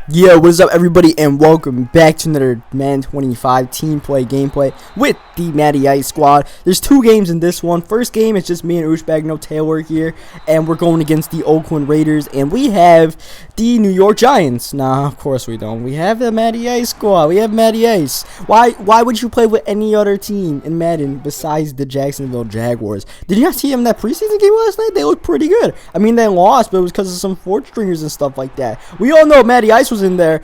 Yo, what is up, everybody, and welcome back to another Madden 25 team play gameplay with the Matty Ice Squad. There's two games in this one. First game is just me and Ushbag, no Taylor here, and we're going against the Oakland Raiders, and we have the New York Giants. Nah, of course we don't. We have the Matty Ice Squad. We have Matty Ice. Why would you play with any other team in Madden besides the Jacksonville Jaguars? Did you not see them in that preseason game last night? They looked pretty good. I mean, they lost, but it was because of some fourth stringers and stuff like that. We all know Matty Ice was in there.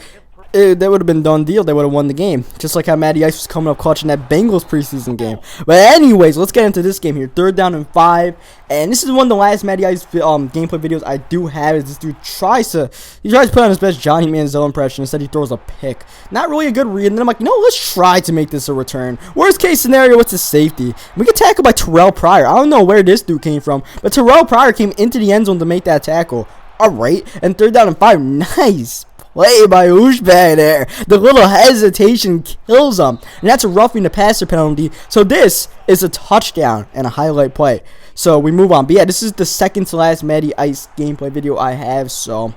That would have been a done deal. They would have won the game, just like how Matty Ice was coming up clutch in that Bengals preseason game. But anyways, let's get into this game here. 3rd down and 5, and this is one of the last Matty Ice gameplay videos I do have. Is this dude tries to put on his best Johnny Manziel impression. Instead, he throws a pick. Not really a good read. And then I'm like, let's try to make this a return. Worst case scenario, what's the safety? We get tackled by Terrell Pryor. I don't know where this dude came from, but Terrell Pryor came into the end zone to make that tackle. All right, and 3rd down and 5. Nice play by Ushbag there. The little hesitation kills him, and that's a roughing the passer penalty. So this is a touchdown and a highlight play. So we move on. But yeah, this is the second to last Matty Ice gameplay video I have. So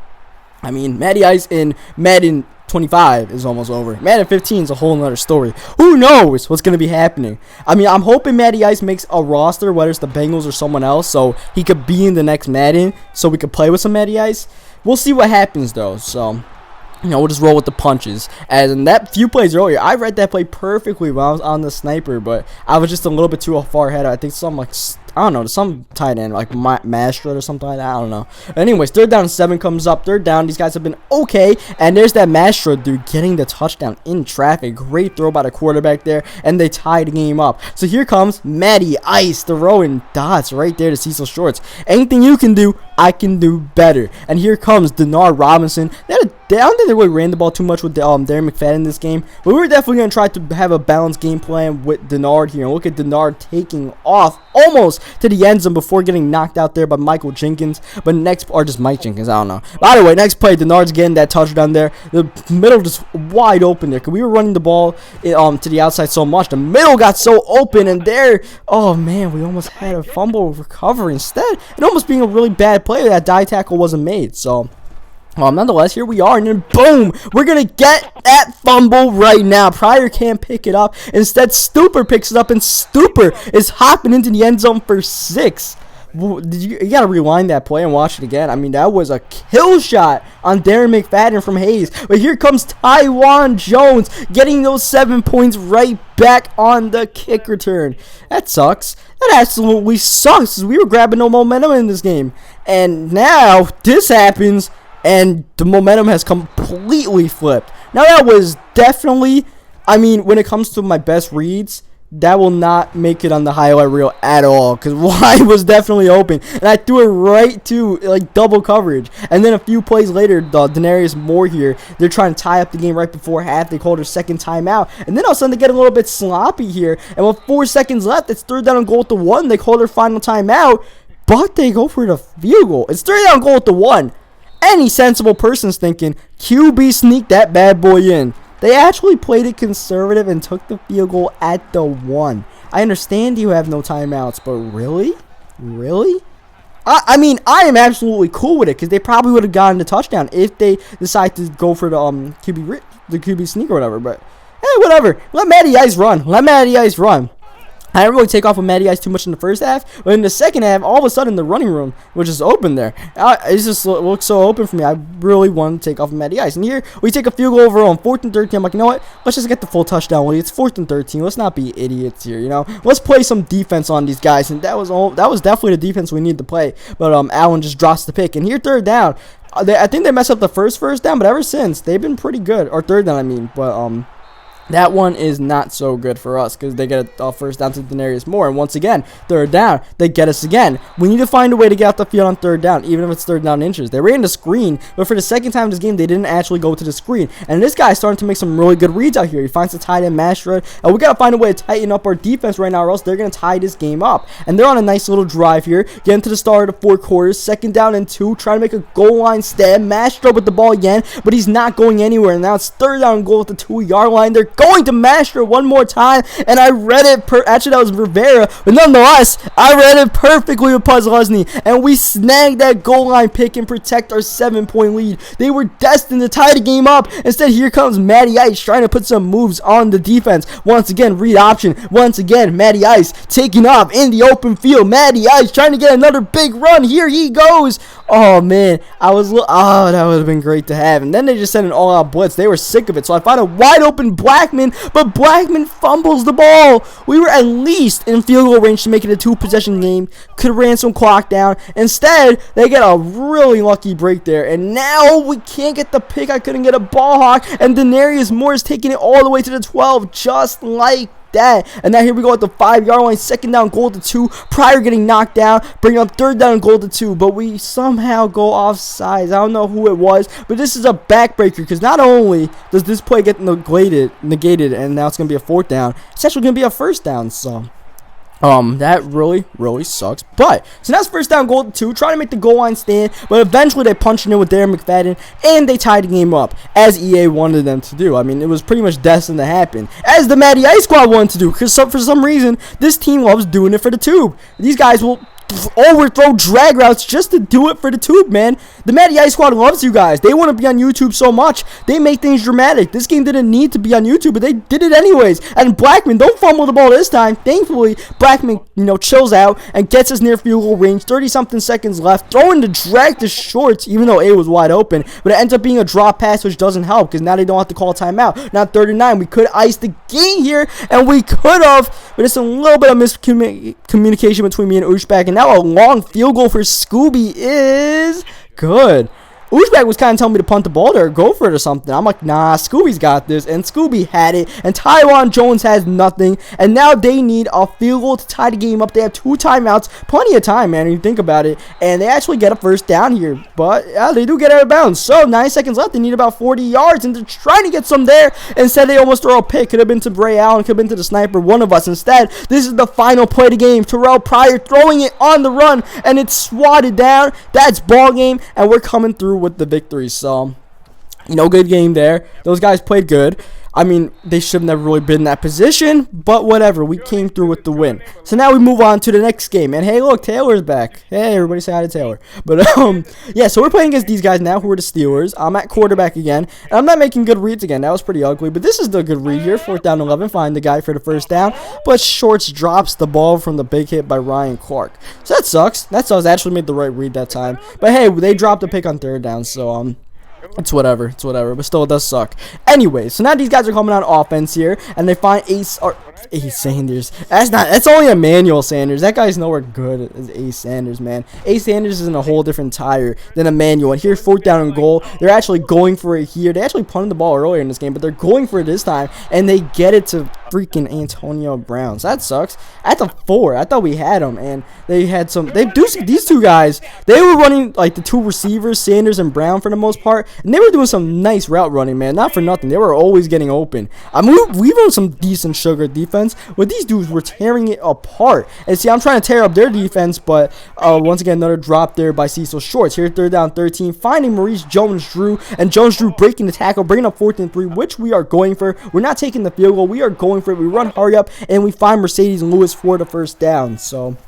I mean, Matty Ice in Madden 25 is almost over. Madden 15 is a whole nother story. Who knows what's going to be happening? I mean, I'm hoping Matty Ice makes a roster, whether it's the Bengals or someone else, so he could be in the next Madden, so we could play with some Matty Ice. We'll see what happens, though. So we'll just roll with the punches. As in that few plays earlier, I read that play perfectly when I was on the sniper, but I was just a little bit too far ahead. I think some tight end, like Mastro or something like that. I don't know. Anyways, 3rd down and 7 comes up. 3rd down, these guys have been okay. And there's that Mastro dude getting the touchdown in traffic. Great throw by the quarterback there, and they tie the game up. So here comes Matty Ice throwing dots right there to Cecil Shorts. Anything you can do, I can do better. And here comes Denard Robinson. I don't think they really ran the ball too much with Darren McFadden in this game, but we were definitely going to try to have a balanced game plan with Denard here. And look at Denard taking off almost to the end zone before getting knocked out there by Michael Jenkins. But just Mike Jenkins, I don't know. By the way, next play, Denard's getting that touchdown there. The middle just wide open there, because we were running the ball to the outside so much. The middle got so open, and there, oh man, we almost had a fumble recovery instead. It almost being a really bad play. That die tackle wasn't made, so nonetheless, here we are, and then boom, we're gonna get that fumble right now. Pryor can't pick it up. Instead, Stupor picks it up, and Stupor is hopping into the end zone for 6. You gotta rewind that play and watch it again. I mean, that was a kill shot on Darren McFadden from Hayes. But here comes Tywan Jones getting those 7 points right back on the kick return. That sucks. That absolutely sucks. We were grabbing no momentum in this game, and now this happens, and the momentum has completely flipped. Now that was definitely, I mean, when it comes to my best reads, that will not make it on the highlight reel at all, because Y was definitely open, and I threw it right to like double coverage. And then a few plays later, Denarius Moore here, they're trying to tie up the game right before half. They called their second timeout, and then all of a sudden they get a little bit sloppy here, and with 4 seconds left, it's 3rd down and goal at the 1. They call their final timeout, but they go for the field goal. It's 3rd down and goal at the 1. Any sensible person's thinking QB sneak that bad boy in. They actually played it conservative and took the field goal at the 1. I understand you have no timeouts, but really? I mean, I am absolutely cool with it, because they probably would have gotten the touchdown if they decide to go for the QB sneak or whatever. But hey, whatever. Let Matty Ice run. I didn't really take off with Matty Ice too much in the first half, but in the second half, all of a sudden, the running room was just open there. It just looked so open for me. I really wanted to take off with Matty Ice. And here, we take a field goal over on 4th and 13. I'm like, you know what? Let's just get the full touchdown. It's 4th and 13. Let's not be idiots here, Let's play some defense on these guys. And that was definitely the defense we needed to play. But Allen just drops the pick. And here, 3rd down. I think they messed up the first down, but ever since, they've been pretty good. Or 3rd down, I mean. But that one is not so good for us, because they get a first down to Denarius Moore. And once again, 3rd down, they get us again. We need to find a way to get out the field on 3rd down, even if it's 3rd down inches. They ran the screen, but for the second time in this game, they didn't actually go to the screen. And this guy's starting to make some really good reads out here. He finds the tight end Mastro, and we got to find a way to tighten up our defense right now, or else they're going to tie this game up. And they're on a nice little drive here, getting to the start of the 4 quarters. 2nd down and 2, trying to make a goal line stab. Mastro with the ball again, but he's not going anywhere. And now it's 3rd down and goal at the 2-yard line. They're going to master it one more time, and I read it actually that was Rivera, but nonetheless, I read it perfectly with Puzzlesny, and we snagged that goal line pick and protect our 7-point lead. They were destined to tie the game up. Instead, here comes Matty Ice trying to put some moves on the defense. Once again, read option. Once again, Matty Ice taking off in the open field. Matty Ice trying to get another big run. Here he goes. Oh, man. That would have been great to have. And then they just sent an all-out blitz. They were sick of it. So I found a wide-open Blackman, but Blackman fumbles the ball. We were at least in field goal range to make it a 2-possession game. Could have ran some clock down. Instead, they get a really lucky break there. And now we can't get the pick. I couldn't get a ball hawk. And Denarius Moore is taking it all the way to the 12, just like that. And now here we go at the 5-yard line, 2nd down, goal to 2. Pryor getting knocked down, bring up 3rd down and goal to 2, but we somehow go offsides. I don't know who it was, but this is a backbreaker, because not only does this play get negated, and now it's gonna be a 4th down, it's actually gonna be a 1st down. So that really sucks. But so now it's 1st down, goal to 2, trying to make the goal line stand, but eventually they punched it in with Darren McFadden, and they tied the game up as EA wanted them to do. I mean, it was pretty much destined to happen, as the Matty Ice Squad wanted to do, because for some reason this team loves doing it for the tube. These guys will overthrow drag routes just to do it for the tube, man. The Matty Ice Squad loves you guys. They want to be on YouTube so much. They make things dramatic. This game didn't need to be on YouTube, but they did it anyways. And Blackman, don't fumble the ball this time. Thankfully, Blackman, chills out and gets us near field goal range. 30-something seconds left. Throwing the drag to shorts, even though A was wide open. But it ends up being a drop pass, which doesn't help, because now they don't have to call a timeout. Now 39. We could ice the game here, and we could have, but it's a little bit of miscommunication between me and Ushback. And now a long field goal for Scooby is good. Uzbek was kind of telling me to punt the ball there, go for it or something. I'm like, nah, Scooby's got this. And Scooby had it. And Tywan Jones has nothing. And now they need a field goal to tie the game up. They have 2 timeouts. Plenty of time, man, when you think about it. And they actually get a 1st down here. But, yeah, they do get out of bounds. So, 9 seconds left. They need about 40 yards. And they're trying to get some there. Instead, they almost throw a pick. Could have been to Bray Allen. Could have been to the sniper. One of us. Instead, this is the final play of the game. Terrell Pryor throwing it on the run. And it's swatted down. That's ball game. And we're coming through with the victory. So, good game there. Those guys played good. I mean, they should have never really been in that position, but whatever. We came through with the win. So now we move on to the next game. And hey, look, Taylor's back. Hey, everybody say hi to Taylor. But, yeah, so we're playing against these guys now who are the Steelers. I'm at quarterback again. And I'm not making good reads again. That was pretty ugly. But this is the good read here. 4th down 11. Find the guy for the 1st down. But Shorts drops the ball from the big hit by Ryan Clark. So that sucks. That sucks. I actually made the right read that time. But hey, they dropped a pick on 3rd down. So, it's whatever, but still it does suck. Anyway, so now these guys are coming on offense here, and they find Ace Sanders. That's only Emmanuel Sanders. That guy's nowhere good as Ace Sanders, man. Ace Sanders is in a whole different tire than Emmanuel. And here's 4th down and goal. They're actually going for it here. They actually punted the ball earlier in this game, but they're going for it this time, and they get it to freaking Antonio Brown. So that sucks. At the 4, I thought we had them, and they had some. These 2 guys. They were running like the 2 receivers, Sanders and Brown, for the most part, and they were doing some nice route running, man. Not for nothing. They were always getting open. I mean, we run some decent sugar defense, but these dudes were tearing it apart. And see, I'm trying to tear up their defense, but once again, another drop there by Cecil Shorts. Here, 3rd down 13, finding Maurice Jones-Drew, and Jones-Drew breaking the tackle, bringing up 4th and 3, which we are going for. We're not taking the field goal. We are going for it. We run hurry up, and we find Mercedes Lewis for the 1st down. So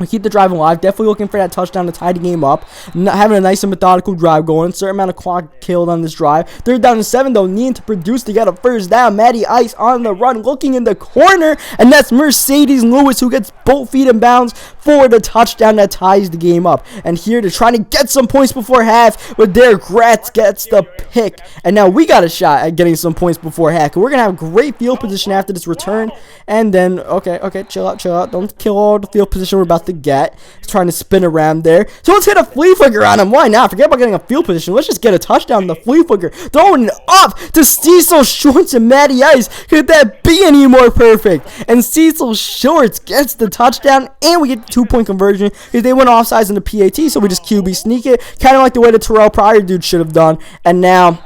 we keep the drive alive. Definitely looking for that touchdown to tie the game up. Having a nice and methodical drive going. Certain amount of clock killed on this drive. 3rd down and 7, though. Needing to produce to get a 1st down. Matty Ice on the run. Looking in the corner. And that's Mercedes Lewis who gets both feet in bounds for the touchdown that ties the game up. And here they're trying to get some points before half. But there, Gratz gets the pick. And now we got a shot at getting some points before half. We're going to have great field position after this return. And then, okay, chill out. Don't kill all the field position we're about to get. He's trying to spin around there. So let's hit a flea flicker on him. Why not? Forget about getting a field position. Let's just get a touchdown on the flea flicker. Throwing it up to Cecil Shorts and Matty Ice. Could that be any more perfect? And Cecil Shorts gets the touchdown, and we get the 2-point conversion because they went offsides in the PAT, so we just QB sneak it. Kind of like the way the Terrell Pryor dude should have done. And now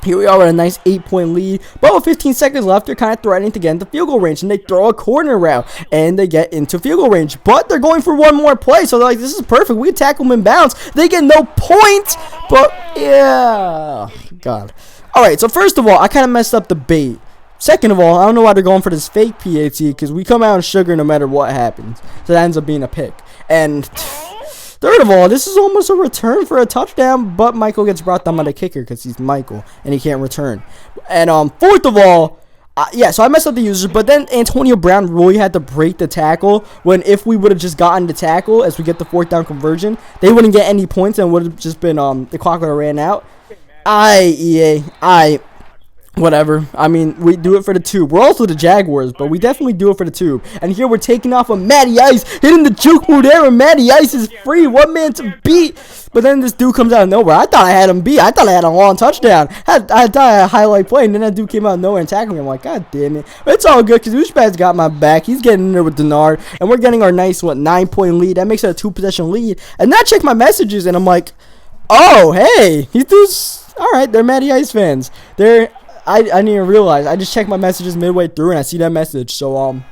here we are with a nice 8-point lead. But with 15 seconds left, they're kind of threatening to get into field goal range. And they throw a corner route. And they get into field goal range. But they're going for one more play. So they're like, this is perfect. We can tackle them in bounds. They get no point. But, yeah. God. Alright, so first of all, I kind of messed up the bait. Second of all, I don't know why they're going for this fake PAT, because we come out in sugar no matter what happens. So that ends up being a pick. And third of all, this is almost a return for a touchdown, but Michael gets brought down by the kicker because he's Michael and he can't return. And fourth of all, yeah, so I messed up the users, but then Antonio Brown really had to break the tackle, when if we would have just gotten the tackle as we get the fourth down conversion, they wouldn't get any points and would have just been the clock would have ran out. Whatever. I mean, we do it for the tube. We're also the Jaguars, but we definitely do it for the tube. And here we're taking off of Matty Ice, hitting the juke move there, and Matty Ice is free. One man to beat. But then this dude comes out of nowhere. I thought I had him beat. I thought I had a long touchdown. I thought I had a highlight play, and then that dude came out of nowhere and tackled me. I'm like, God damn it. But it's all good because Ushbag's got my back. He's getting in there with Denard, and we're getting our nice, 9-point lead. That makes it a 2-possession lead. And then I check my messages, and I'm like, oh, hey. These dudes, all right, they're Matty Ice fans. I didn't even realize. I just checked my messages midway through, and I see that message. So,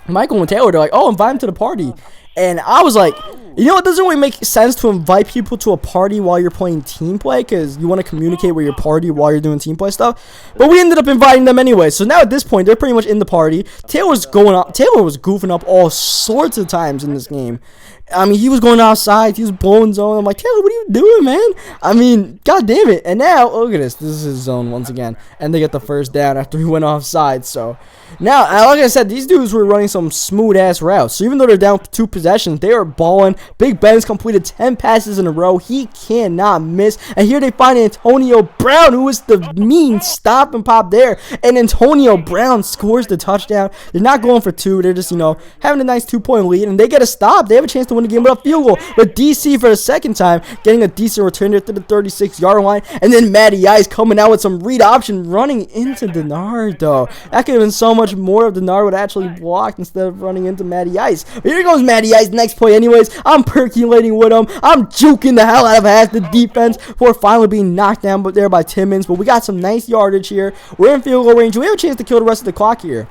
Michael and Taylor, they're like, oh, invite him to the party. And I was like, you know, it doesn't really make sense to invite people to a party while you're playing team play, because you want to communicate with your party while you're doing team play stuff. But we ended up inviting them anyway. So now at this point, they're pretty much in the party. Taylor was goofing up all sorts of times in this game. I mean, he was going outside. He was blowing zone. I'm like, Taylor, what are you doing, man? I mean, god damn it. And now, look at this. This is his zone once again. And they get the first down after he went offside. So, now, like I said, these dudes were running some smooth-ass routes. So, even though they're down 2 possessions, they were balling. Big Ben's completed 10 passes in a row. He cannot miss. And here they find Antonio Brown, who is the mean stop and pop there. And Antonio Brown scores the touchdown. They're not going for 2. They're just, having a nice 2-point lead. And they get a stop. They have a chance to win the game with a field goal. But DC for the second time, getting a decent return there to the 36-yard line. And then Matty Ice coming out with some read option, running into Denard, though. That could have been so much more if Denard would actually block instead of running into Matty Ice. But here goes Matty Ice, next play anyways. I'm percolating with him. I'm juking the hell out of half the defense before finally being knocked down there by Timmons. But we got some nice yardage here. We're in field goal range. We have a chance to kill the rest of the clock here.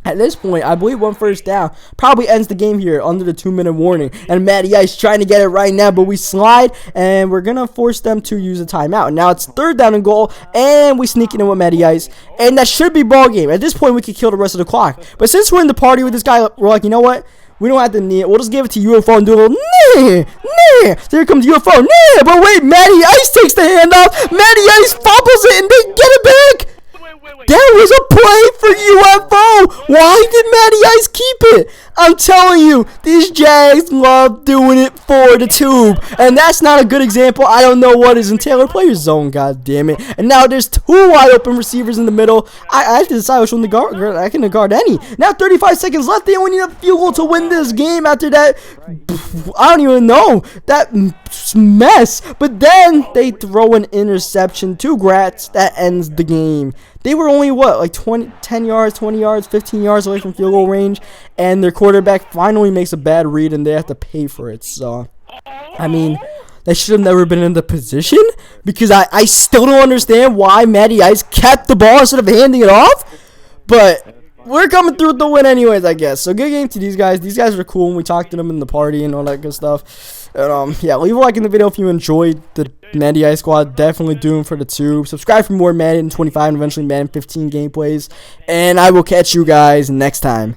At this point, I believe 1 first down probably ends the game here under the 2-minute warning. And Matty Ice trying to get it right now, but we slide, and we're going to force them to use a timeout. Now it's 3rd down and goal, and we sneak in with Matty Ice, and that should be ball game. At this point, we could kill the rest of the clock. But since we're in the party with this guy, we're like, you know what? We don't have to knee it. We'll just give it to UFO and do a little nah. So here comes UFO. Nah. But wait, Matty Ice takes the handoff. Matty Ice fumbles it, and they get it back. That was a play for UFO. Why did Matty Ice keep it? I'm telling you, these Jags love doing it for the tube. And that's not a good example. I don't know what is in Taylor. Play your zone, god damn it. And now there's 2 wide open receivers in the middle. I have to decide which one to guard. I can guard any. Now 35 seconds left. They only need a field goal to win this game. After that, I don't even know. That mess. But then they throw an interception to Gratz. That ends the game. They were only, like 10 yards, 20 yards, 15 yards away from field goal range, and their quarterback finally makes a bad read, and they have to pay for it. So, I mean, they should have never been in the position, because I still don't understand why Matty Ice kept the ball instead of handing it off, but we're coming through with the win anyways, I guess. So, good game to these guys. These guys were cool, and we talked to them in the party and all that good stuff. And, yeah, leave a like in the video if you enjoyed the Matty Ice Squad. Definitely doing for the tube. Subscribe for more Madden 25 and eventually Madden 15 gameplays. And I will catch you guys next time.